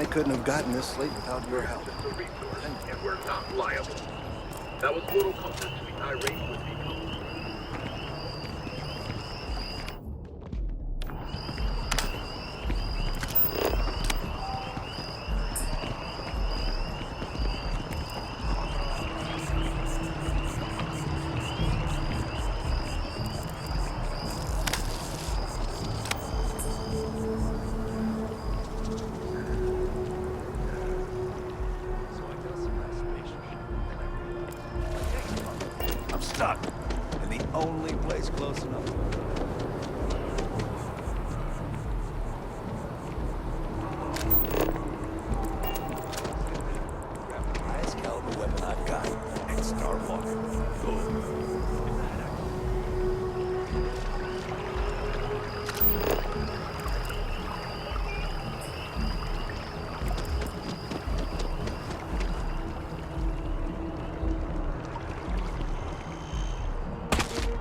I couldn't have gotten this slate without your help. Just a resource, and we're not liable. That was little comfort to the irate would-be couple. I'm stuck. And the only place close enough. Grab the highest caliber weapon I've got and start walking. Go.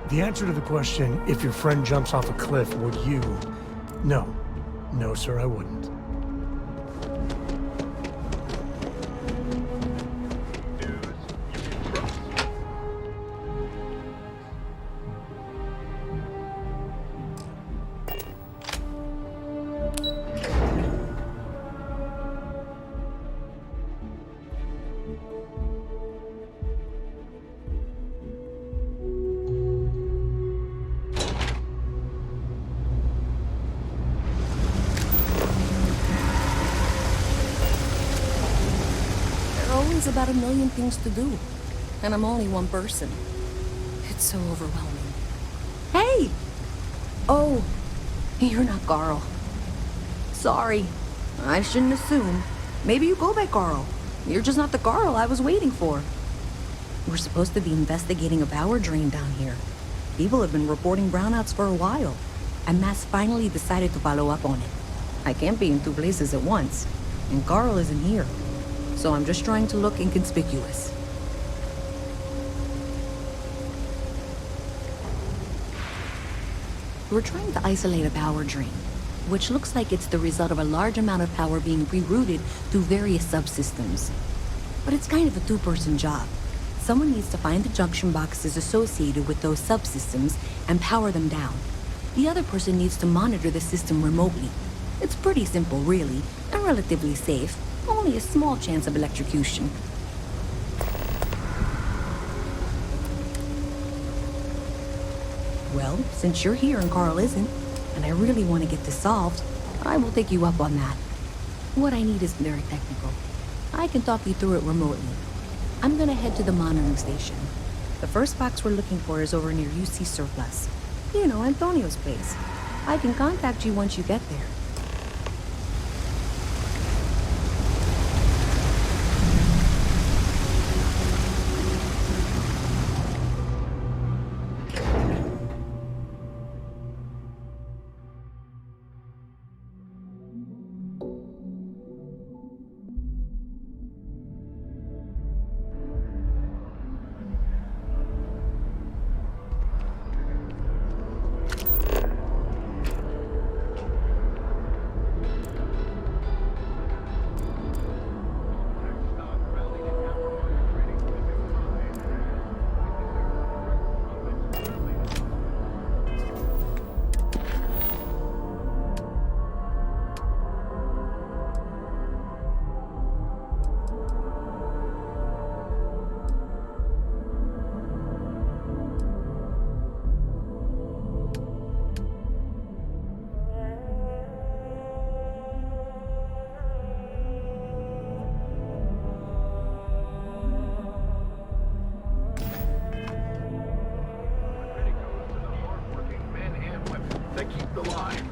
The answer to the question, if your friend jumps off a cliff, would you? No. No, sir, I wouldn't. News you can trust. Always about a million things to do, and I'm only one person. It's so overwhelming. Hey! Oh, you're not Carl. Sorry, I shouldn't assume. Maybe you go by Carl. You're just not the Carl I was waiting for. We're supposed to be investigating a power drain down here. People have been reporting brownouts for a while, and Mass finally decided to follow up on it. I can't be in two places at once, and Carl isn't here. So I'm just trying to look inconspicuous. We're trying to isolate a power drain, which looks like it's the result of a large amount of power being rerouted through various subsystems. But it's kind of a two-person job. Someone needs to find the junction boxes associated with those subsystems and power them down. The other person needs to monitor the system remotely. It's pretty simple, really, and relatively safe. Only a small chance of electrocution. Well, since you're here and Carl isn't, and I really want to get this solved, I will take you up on that. What I need isn't very technical. I can talk you through it remotely. I'm gonna head to the monitoring station. The first box we're looking for is over near UC Surplus. You know, Antonio's place. I can contact you once you get there.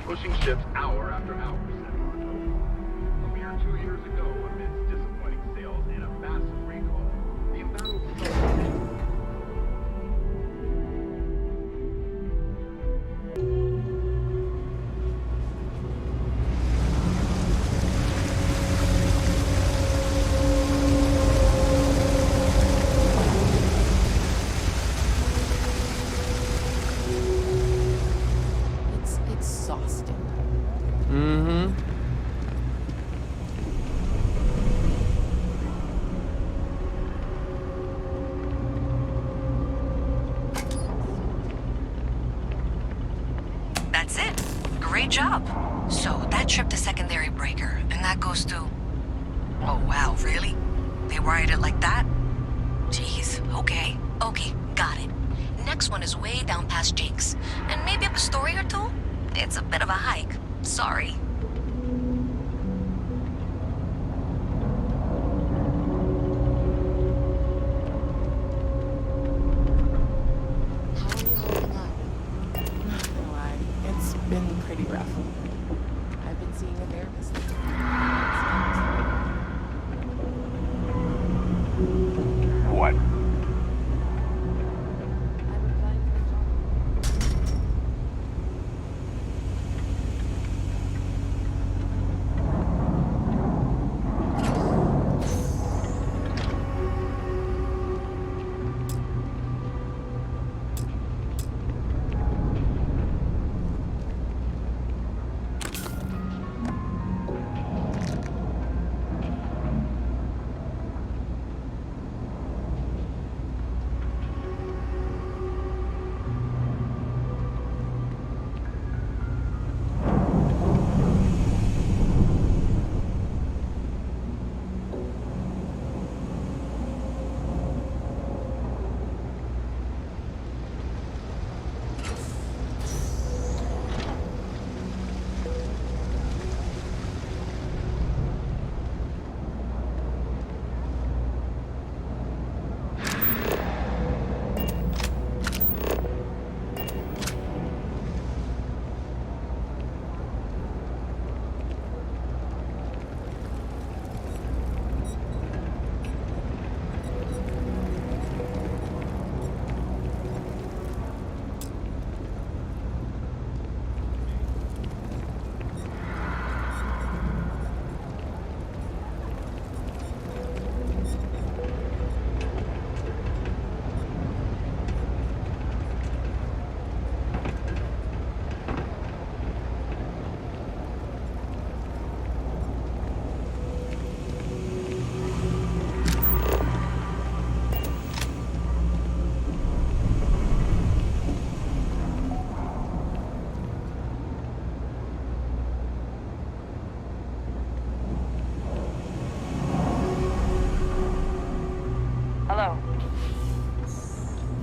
Pushing ships hour after hour. A mere 2 years ago, amidst disappointing sales and a massive recall, the embattled Great job. So that trip to secondary breaker, and that goes to... Oh, wow, really? They wired it like that? Jeez, okay. Okay, got it. Next one is way down past Jake's. And maybe up a story or two? It's a bit of a hike. Sorry. How are you holding up? Not gonna lie, it's been pretty rough. I've been seeing a therapist. What? I'm applying for a job.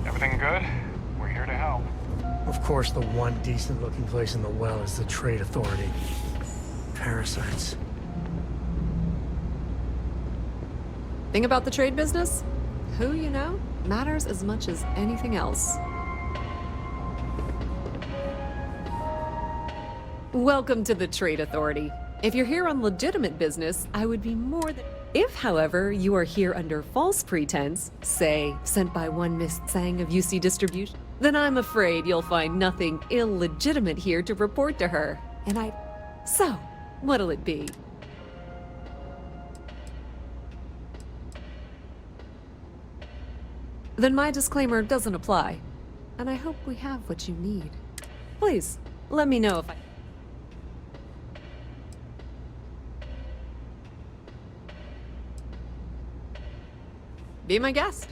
Everything good? We're here to help. Of course, the one decent-looking place in the well is the Trade Authority. Parasites. Thing about the trade business? Who you know matters as much as anything else. Welcome to the Trade Authority. If you're here on legitimate business, I would be more than... If, however, you are here under false pretense, say, sent by one Miss Tsang of UC Distribution, then I'm afraid you'll find nothing illegitimate here to report to her. And So, what'll it be? Then my disclaimer doesn't apply. And I hope we have what you need. Please, let me know if I... Be my guest.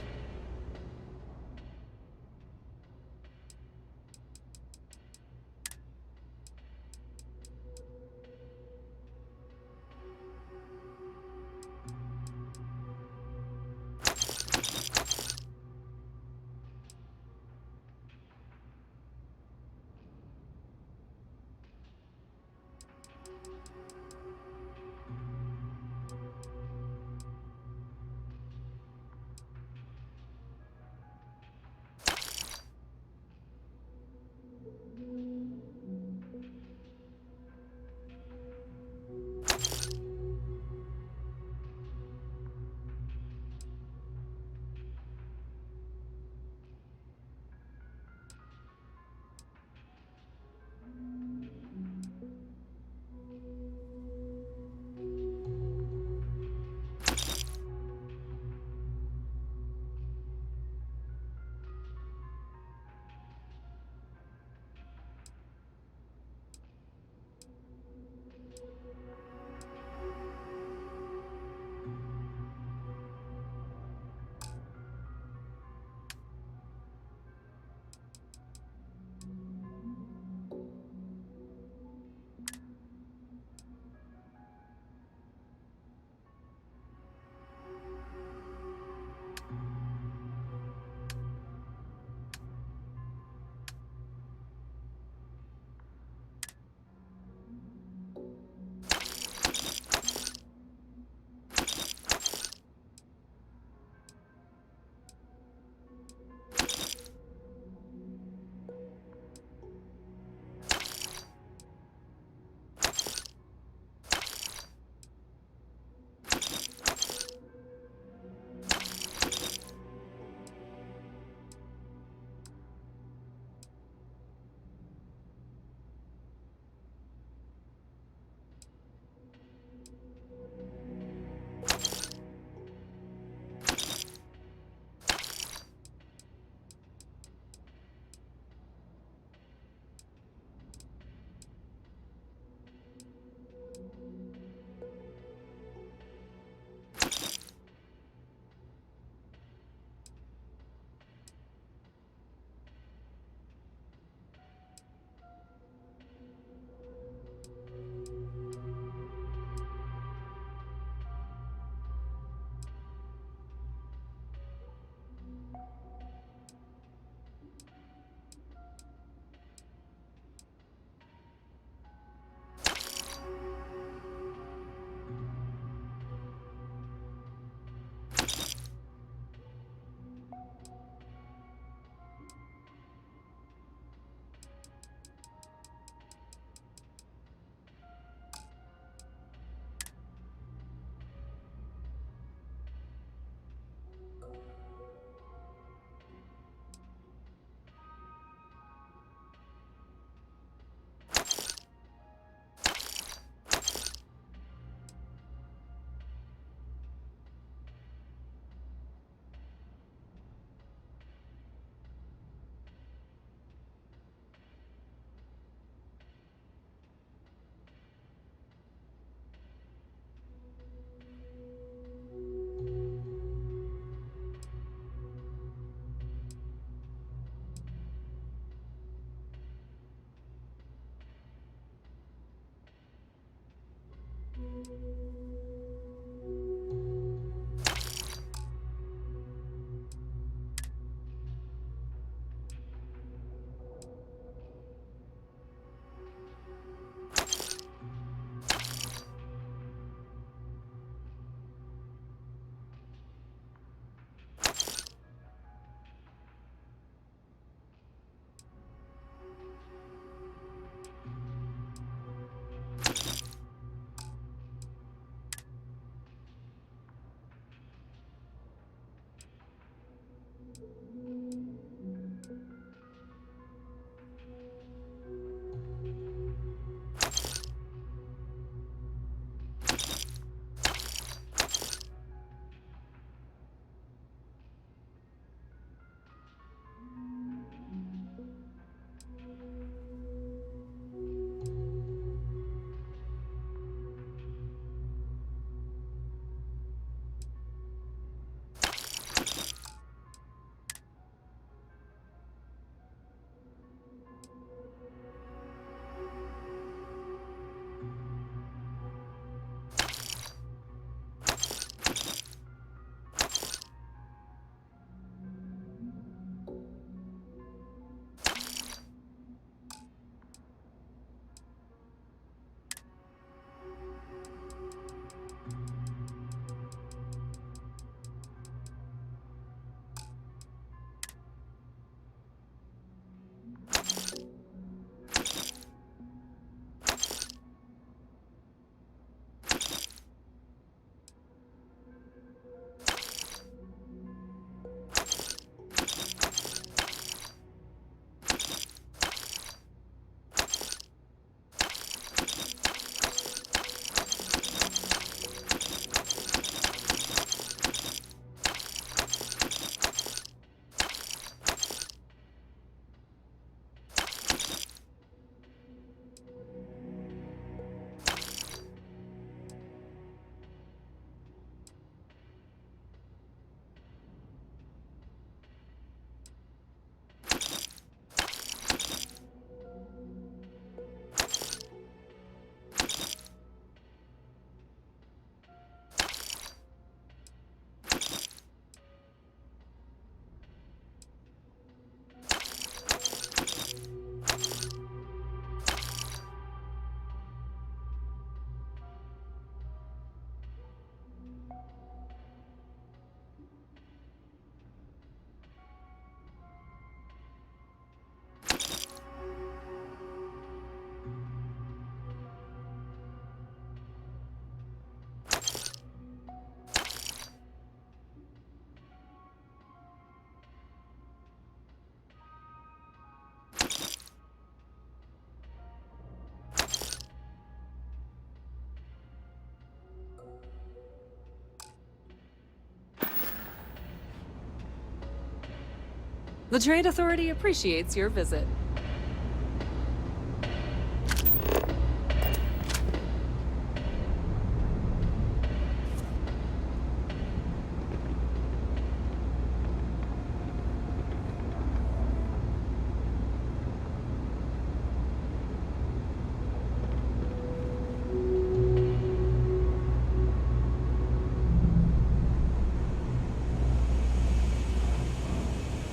The Trade Authority appreciates your visit.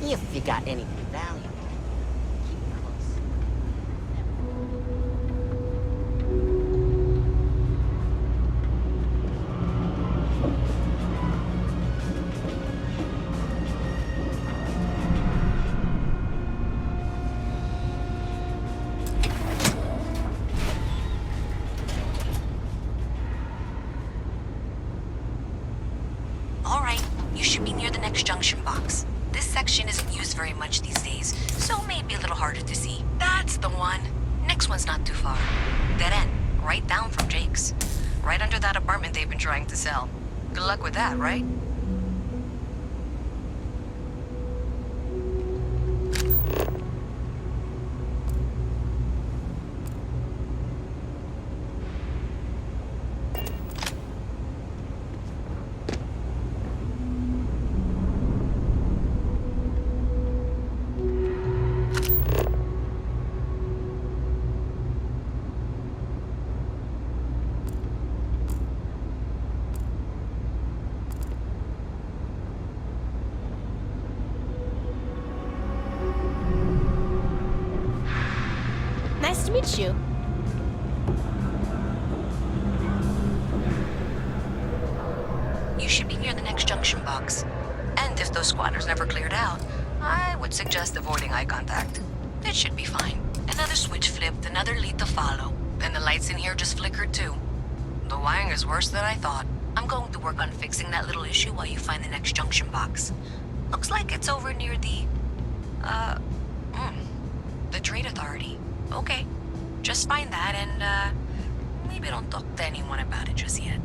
If you got anything valuable, keep it close. All right, you should be near the next junction box. This section isn't used very much these days, so it may be a little harder to see. That's the one. Next one's not too far. Dead end, right down from Jake's. Right under that apartment they've been trying to sell. Good luck with that, right? Nice to meet you. You should be near the next junction box. And if those squatters never cleared out, I would suggest avoiding eye contact. It should be fine. Another switch flipped, another lead to follow. And the lights in here just flickered too. The wiring is worse than I thought. I'm going to work on fixing that little issue while you find the next junction box. Looks like it's over near the Trade Authority. Okay. Just find that and, maybe don't talk to anyone about it just yet.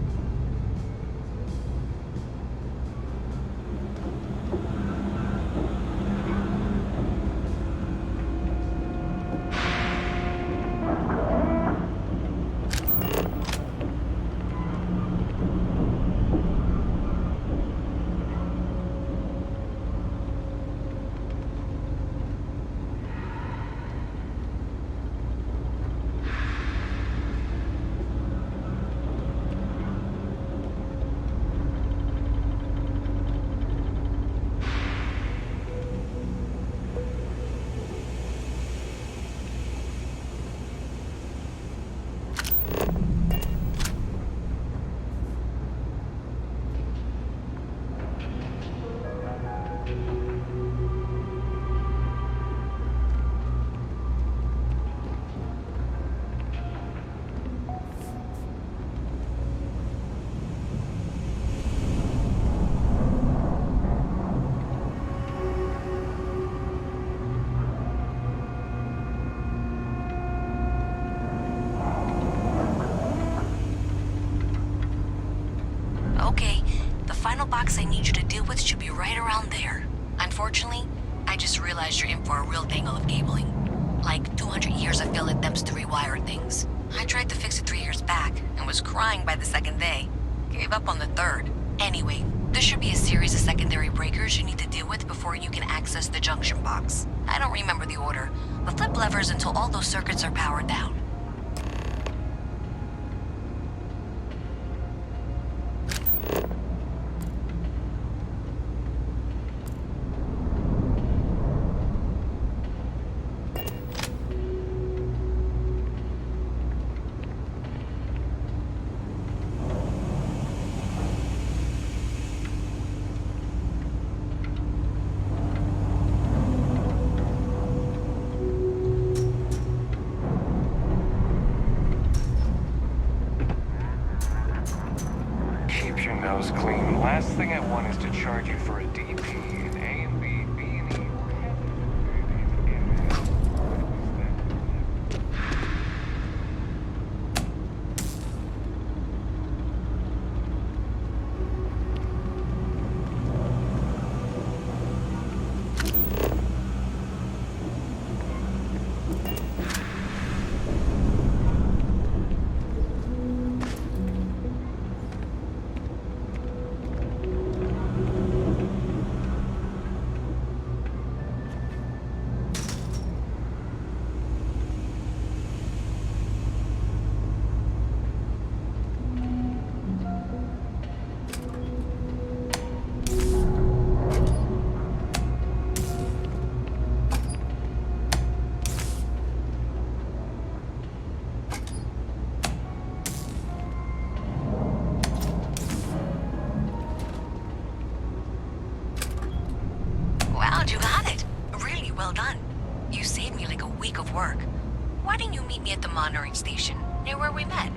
Okay, the final box I need you to deal with should be right around there. Unfortunately, I just realized you're in for a real tangle of cabling. Like 200 years of failed attempts to rewire things. I tried to fix it 3 years back, and was crying by the second day. Gave up on the third. Anyway, there should be a series of secondary breakers you need to deal with before you can access the junction box. I don't remember the order, but flip levers until all those circuits are powered down. Nose clean. Last thing I want is to charge you for a DP in A and B, B and E. You got it. Really well done. You saved me like a week of work. Why didn't you meet me at the monitoring station, near where we met?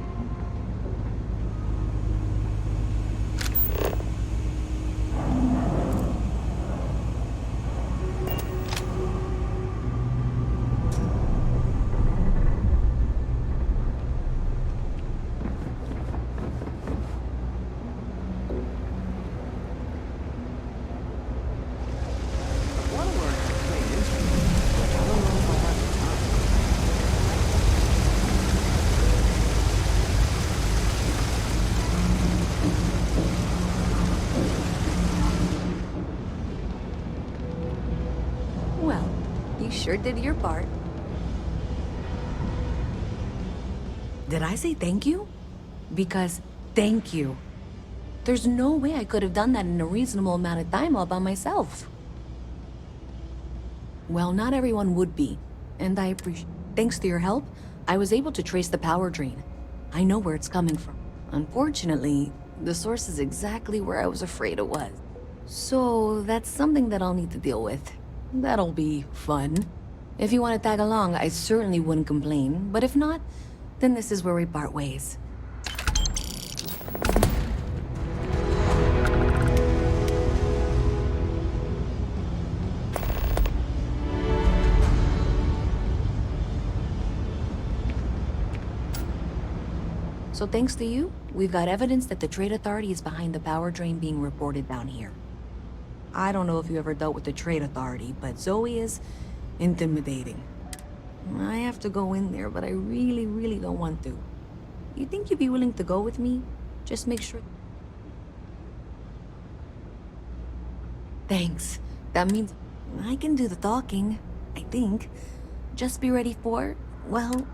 Sure did your part. Did I say thank you? Because thank you. There's no way I could have done that in a reasonable amount of time all by myself. Well, not everyone would be, and I appreciate. Thanks to your help, I was able to trace the power drain. I know where it's coming from. Unfortunately, the source is exactly where I was afraid it was. So that's something that I'll need to deal with. That'll be fun. If you want to tag along, I certainly wouldn't complain. But if not, then this is where we part ways. So thanks to you, we've got evidence that the Trade Authority is behind the power drain being reported down here. I don't know if you ever dealt with the Trade Authority, but Zoe is intimidating. I have to go in there, but I really don't want to. You think you'd be willing to go with me? Just make sure... Thanks. That means I can do the talking, I think. Just be ready for, well...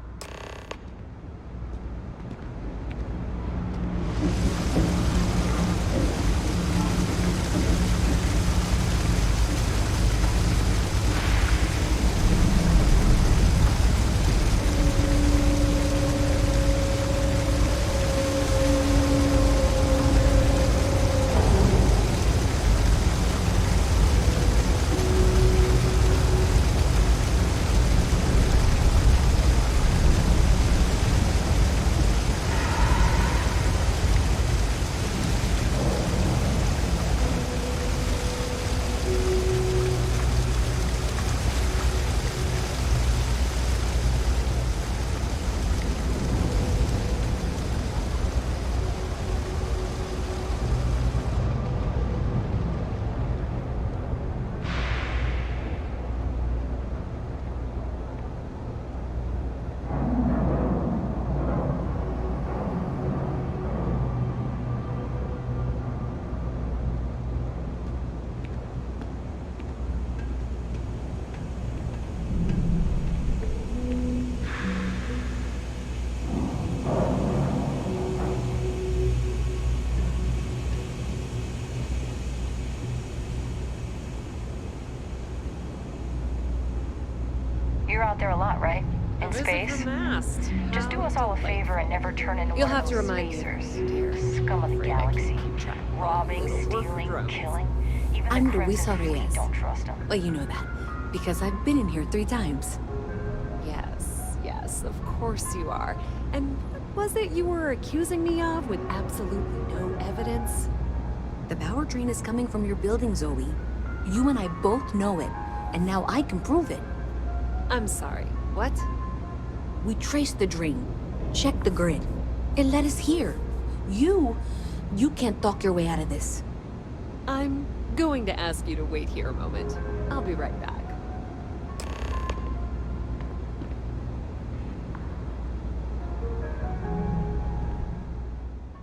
You're out there a lot, right? In Visit space? the mast. Just do us all a favor and never turn into You'll one have of to those remind me, spacers. dear. Scum of the Afraid I can't galaxy. keep track. Robbing, Little work stealing, drones. killing. Even I'm the Luisa Crimson Fleet Reyes. don't trust them. Well, you know that. Because I've been in here 3 times. Yes, of course you are. And what was it you were accusing me of with absolutely no evidence? The power drain is coming from your building, Zoe. You and I both know it. And now I can prove it. I'm sorry, what? We traced the drain, checked the grid. It led us here. You can't talk your way out of this. I'm going to ask you to wait here a moment. I'll be right back.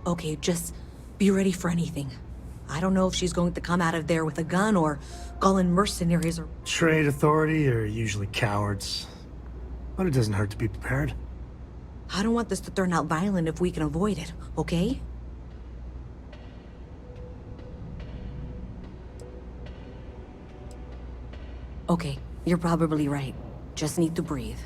Okay, just be ready for anything. I don't know if she's going to come out of there with a gun or call in mercenaries or... Trade Authority are usually cowards. But it doesn't hurt to be prepared. I don't want this to turn out violent if we can avoid it, okay? Okay, you're probably right. Just need to breathe.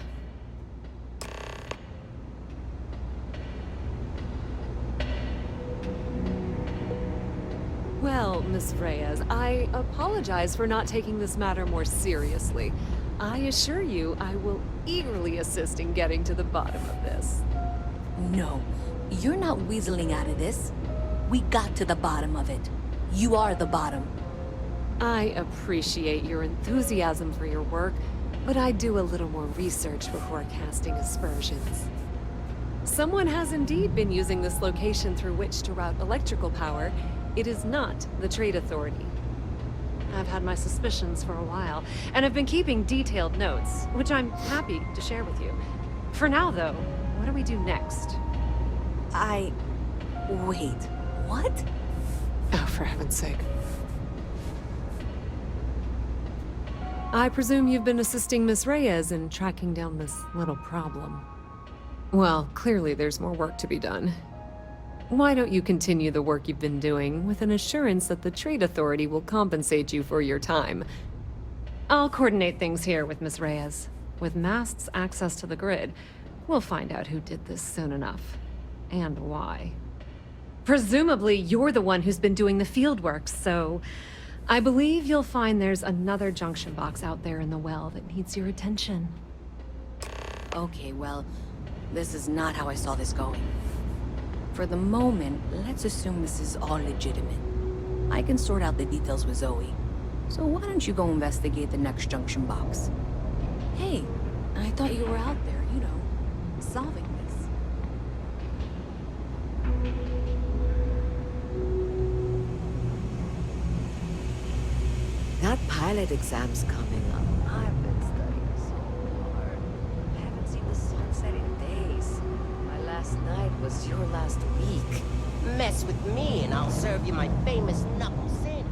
Well, Miss Reyes, I apologize for not taking this matter more seriously. I assure you, I will eagerly assist in getting to the bottom of this. No, you're not weaseling out of this. We got to the bottom of it. You are the bottom. I appreciate your enthusiasm for your work, but I do a little more research before casting aspersions. Someone has indeed been using this location through which to route electrical power. It is not the Trade Authority. I've had my suspicions for a while, and I've been keeping detailed notes, which I'm happy to share with you. For now, though, what do we do next? Wait, what? Oh, for heaven's sake. I presume you've been assisting Miss Reyes in tracking down this little problem. Well, clearly there's more work to be done. Why don't you continue the work you've been doing with an assurance that the Trade Authority will compensate you for your time? I'll coordinate things here with Miss Reyes. With masts access to the grid, we'll find out who did this soon enough. And why. Presumably, you're the one who's been doing the field work, so I believe you'll find there's another junction box out there in the well that needs your attention. Okay, well, this is not how I saw this going. For the moment, let's assume this is all legitimate. I can sort out the details with Zoe. So why don't you go investigate the next junction box? Hey, I thought you were out there, you know, solving this. That pilot exam's coming up. I've been studying so hard. I haven't seen the sunset in days. My last night was your last week. Mess with me and I'll serve you my famous knuckle sandwich.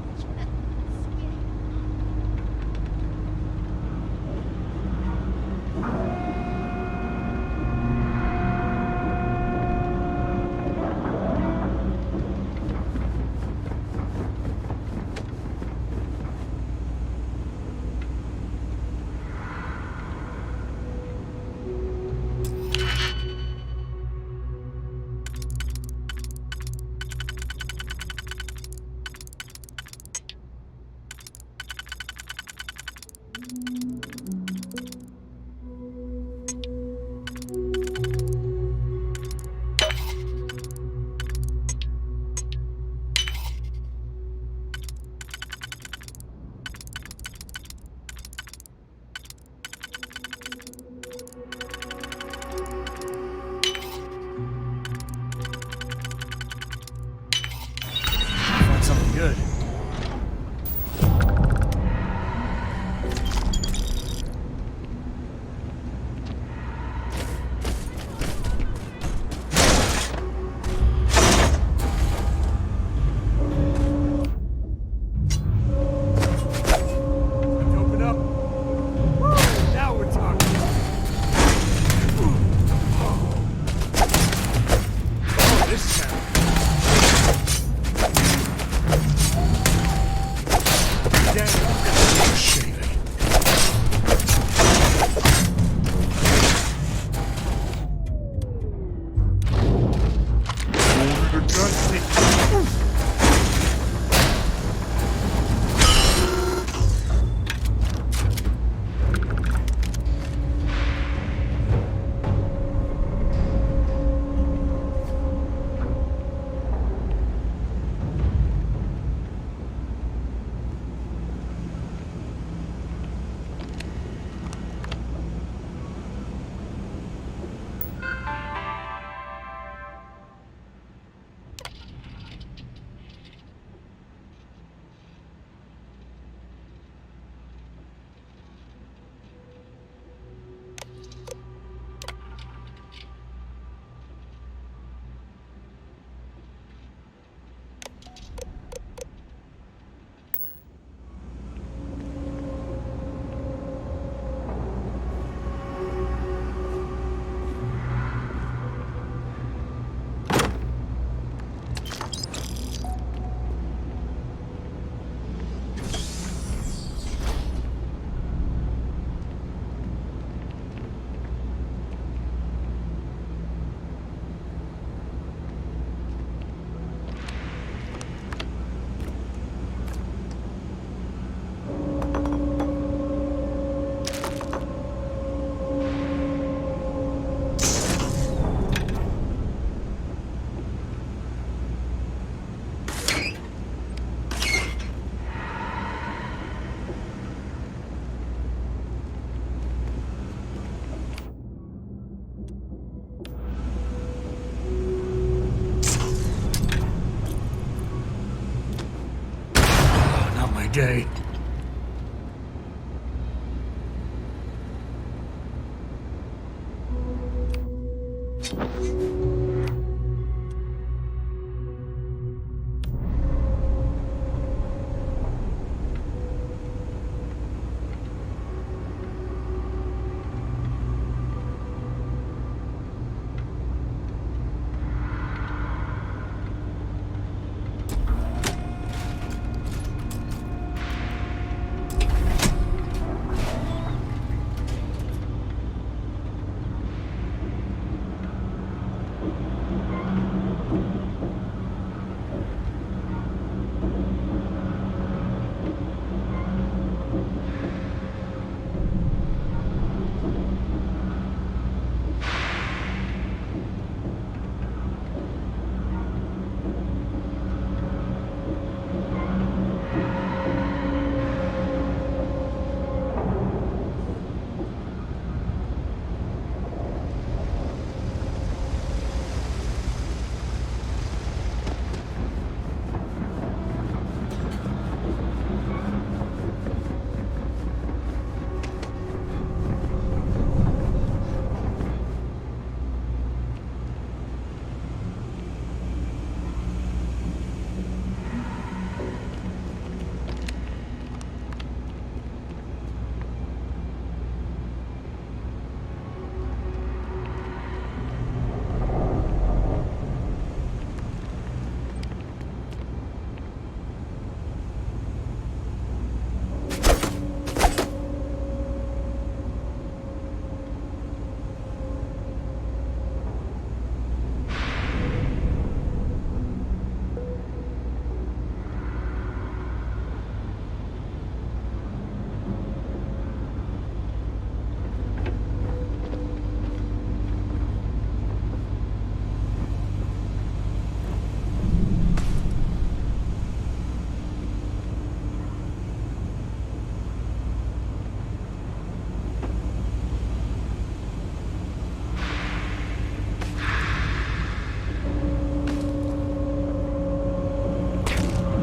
Find something good. Open up. Now we're talking. Oh, this town. Shaving. Day.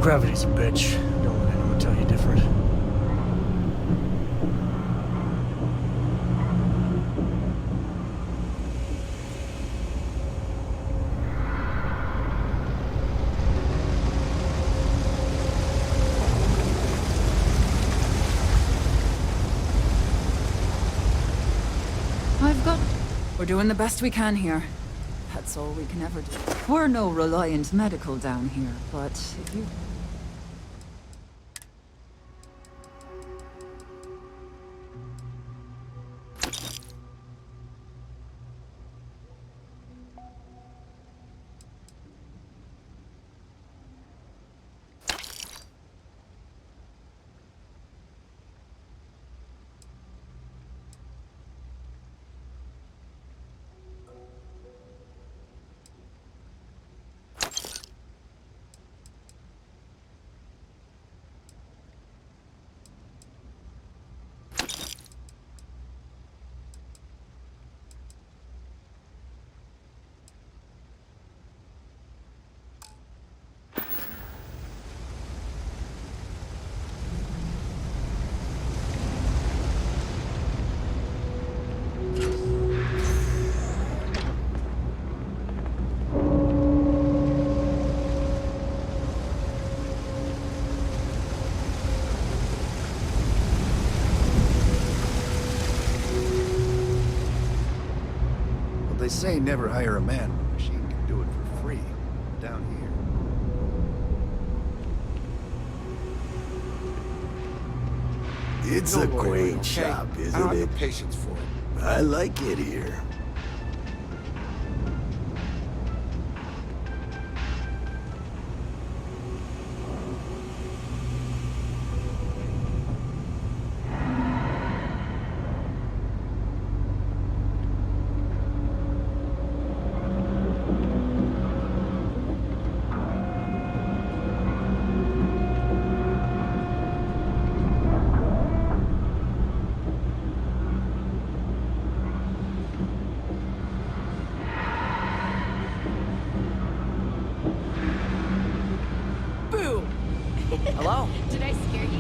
Gravity's a bitch. Don't let anyone tell you different. We're doing the best we can here. That's all we can ever do. We're no Reliant Medical down here, but if you... They say never hire a man when a machine can do it for free. Down here. It's a quaint shop, I don't isn't have it? the patience for it. I like it here. Hello? Did I scare you?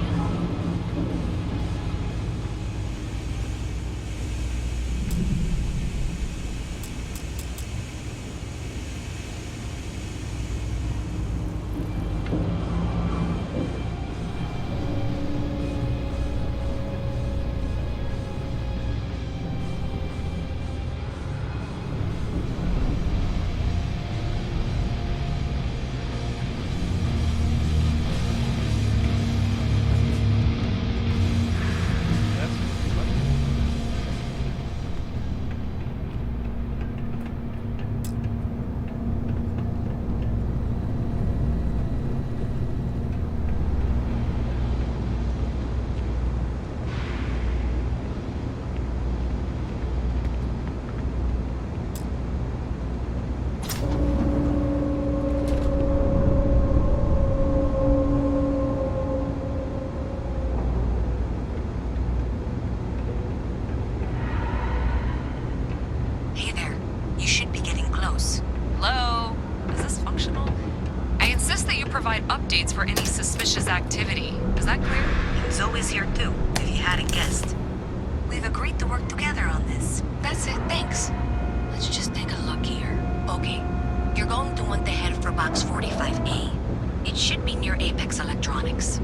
provide updates for any suspicious activity. Is that clear? And Zoe's here too, if you hadn't guessed. We've agreed to work together on this. That's it, thanks. Let's just take a look here. Okay, you're going to want to head for box 45A. It should be near Apex Electronics.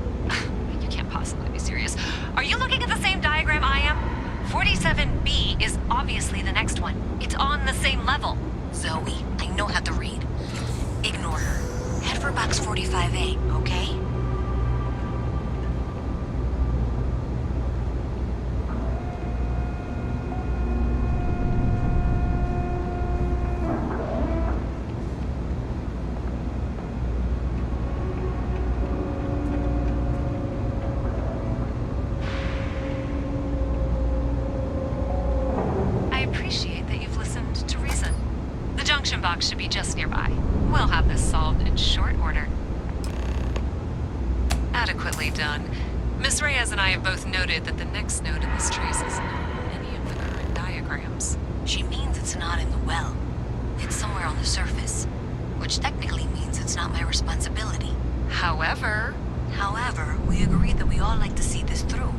You can't possibly be serious. Are you looking at the same diagram I am? 47B is obviously the next one. It's on the same level. Zoe, I know how to read. Ignore her. Head for box 45A, okay? I appreciate that you've listened to reason. The junction box should be just nearby. We'll have this solved in short order. Adequately done. Miss Reyes and I have both noted that the next node in this trace is not on any of the current diagrams. She means it's not in the well. It's somewhere on the surface. Which technically means it's not my responsibility. However, we agreed that we all like to see this through.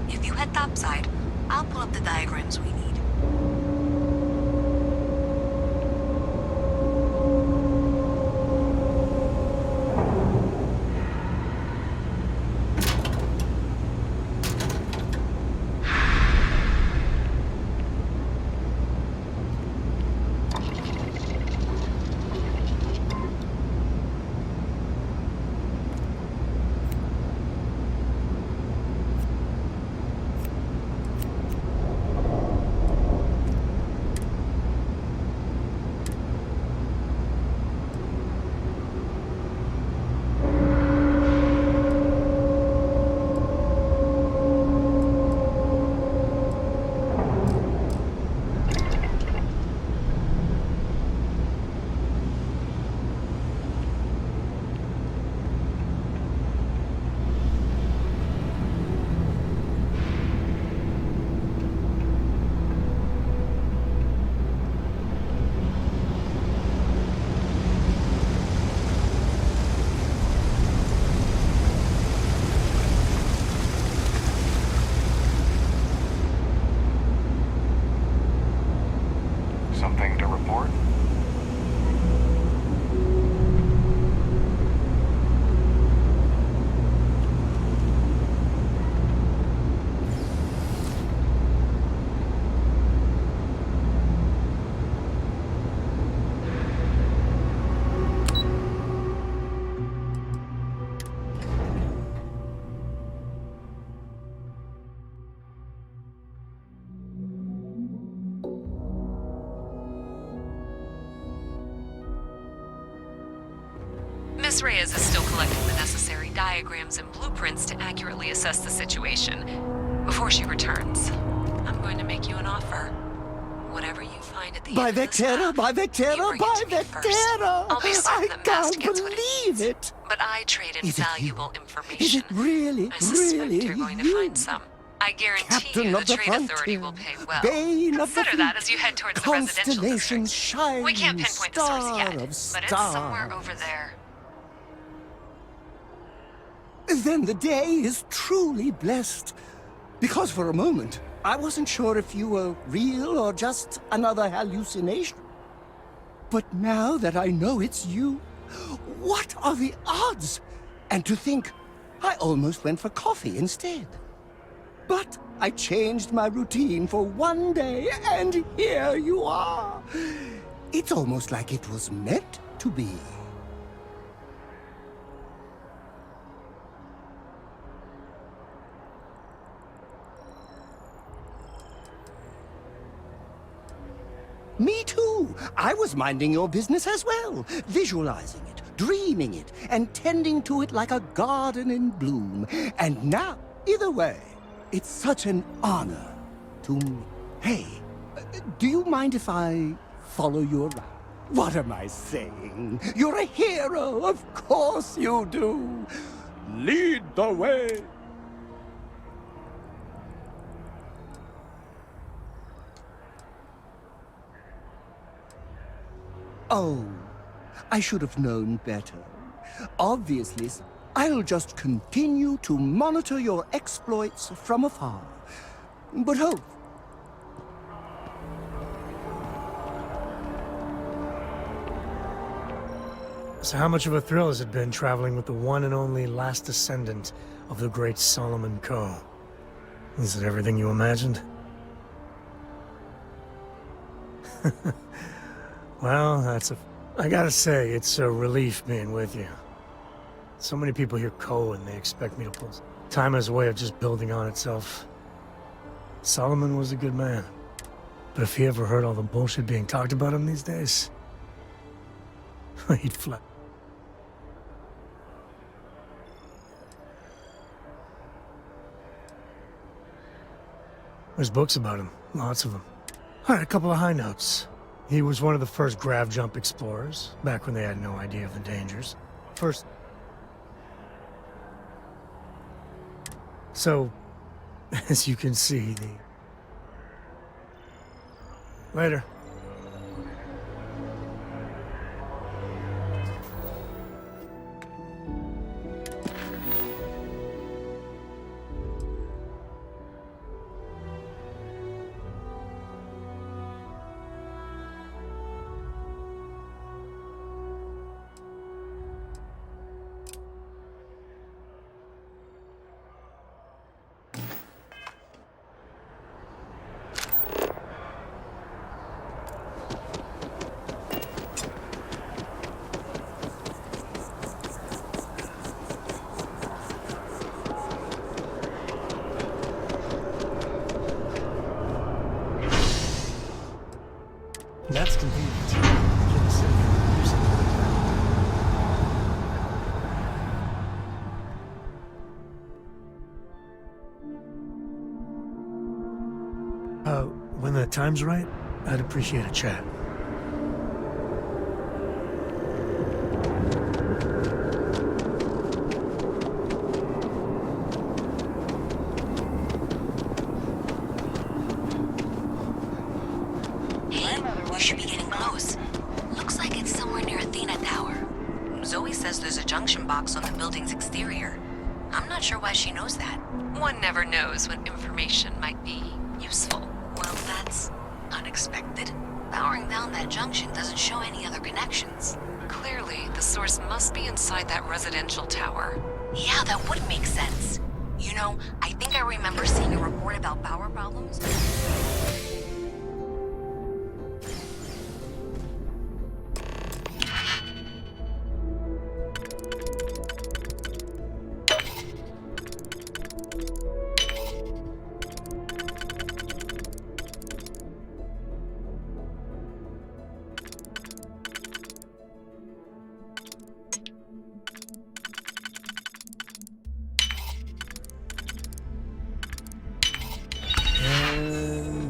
If you head topside, I'll pull up the diagrams we need. Something to report? Miss Reyes is still collecting the necessary diagrams and blueprints to accurately assess the situation. Before she returns, I'm going to make you an offer. Whatever you find at the By end of this Vectera, path, by you Vectera, bring by it to me first. Vectera! I'll be certain I that Master can't gets what it believe needs. it! But I trade in Is it valuable you? information. Is it really, I suspect really you're going to you? find some. I guarantee Captain you the of the Trade Authority Frontier, will pay well. Bane of the Consider that fleet, as you head towards the residential Constellation district. shining We can't pinpoint the source star yet, of but it's stars. somewhere over there. Then the day is truly blessed. Because for a moment, I wasn't sure if you were real or just another hallucination. But now that I know it's you, what are the odds? And to think, I almost went for coffee instead. But I changed my routine for one day, and here you are. It's almost like it was meant to be. Me too. I was minding your business as well, visualizing it, dreaming it, and tending to it like a garden in bloom. And now, either way, it's such an honor to me. Hey, do you mind if I follow you around? What am I saying? You're a hero, of course you do. Lead the way. Oh, I should have known better. Obviously, I'll just continue to monitor your exploits from afar. But hope. So how much of a thrill has it been traveling with the one and only last descendant of the great Solomon Coe? Is it everything you imagined? Well, I gotta say, it's a relief being with you. So many people hear Coe and they expect me to pull. Time has a way of just building on itself. Solomon was a good man. But if he ever heard all the bullshit being talked about him these days, he'd flip. There's books about him, lots of them. All right, a couple of high notes. He was one of the first grav jump explorers, back when they had no idea of the dangers. So, as you can see, Later. time's right, I'd appreciate a chat. Hey, we should be getting close. Looks like it's somewhere near Athena Tower. Zoe says there's a junction box on the building's exterior. I'm not sure why she knows that. One never knows when information might be useful. Well, that's unexpected. Powering down that junction doesn't show any other connections. Clearly, the source must be inside that residential tower. Yeah, that would make sense. You know, I think I remember seeing a report about power problems. And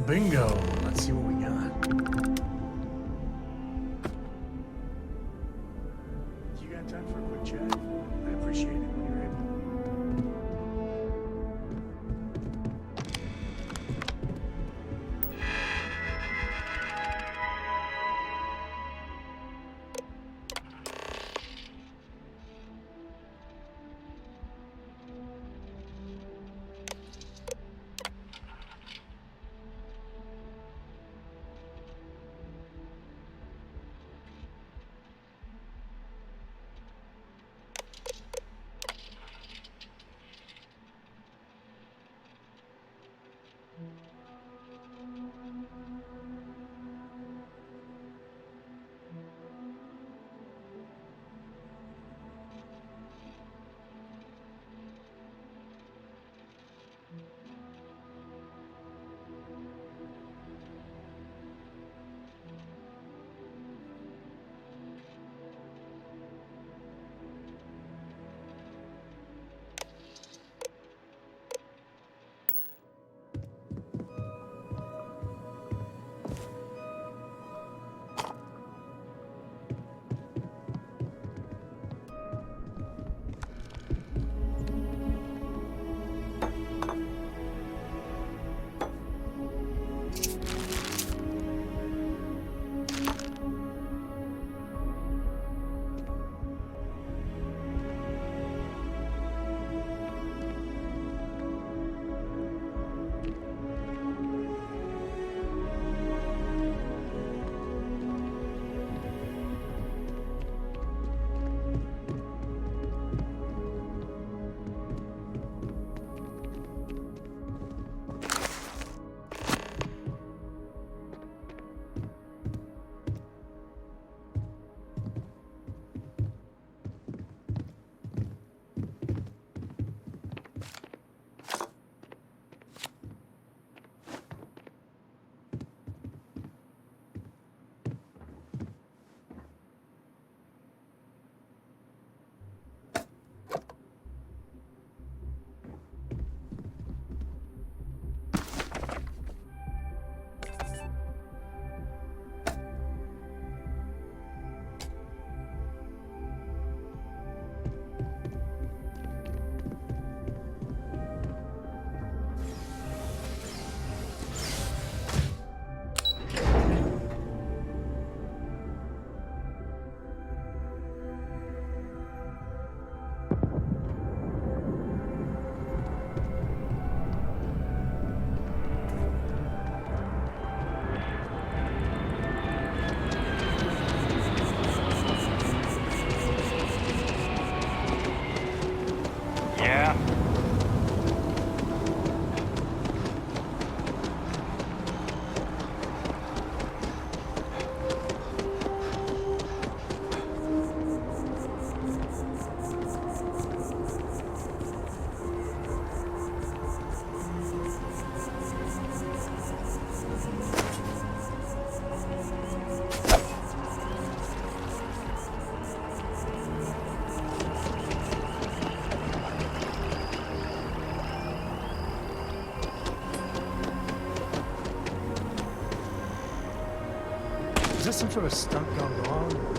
some sort of stunt gone wrong?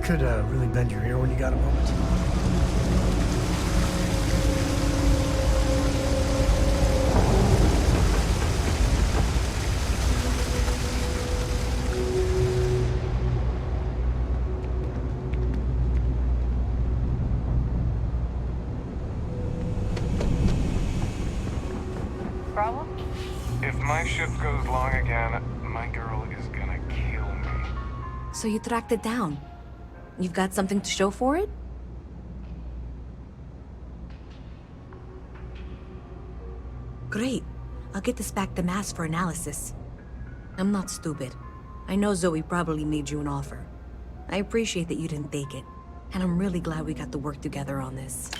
Could really bend your ear when you got a moment. Problem? If my shift goes long again, my girl is gonna kill me. So you tracked it down. You've got something to show for it? Great. I'll get this back to Mass for analysis. I'm not stupid. I know Zoe probably made you an offer. I appreciate that you didn't take it. And I'm really glad we got to work together on this.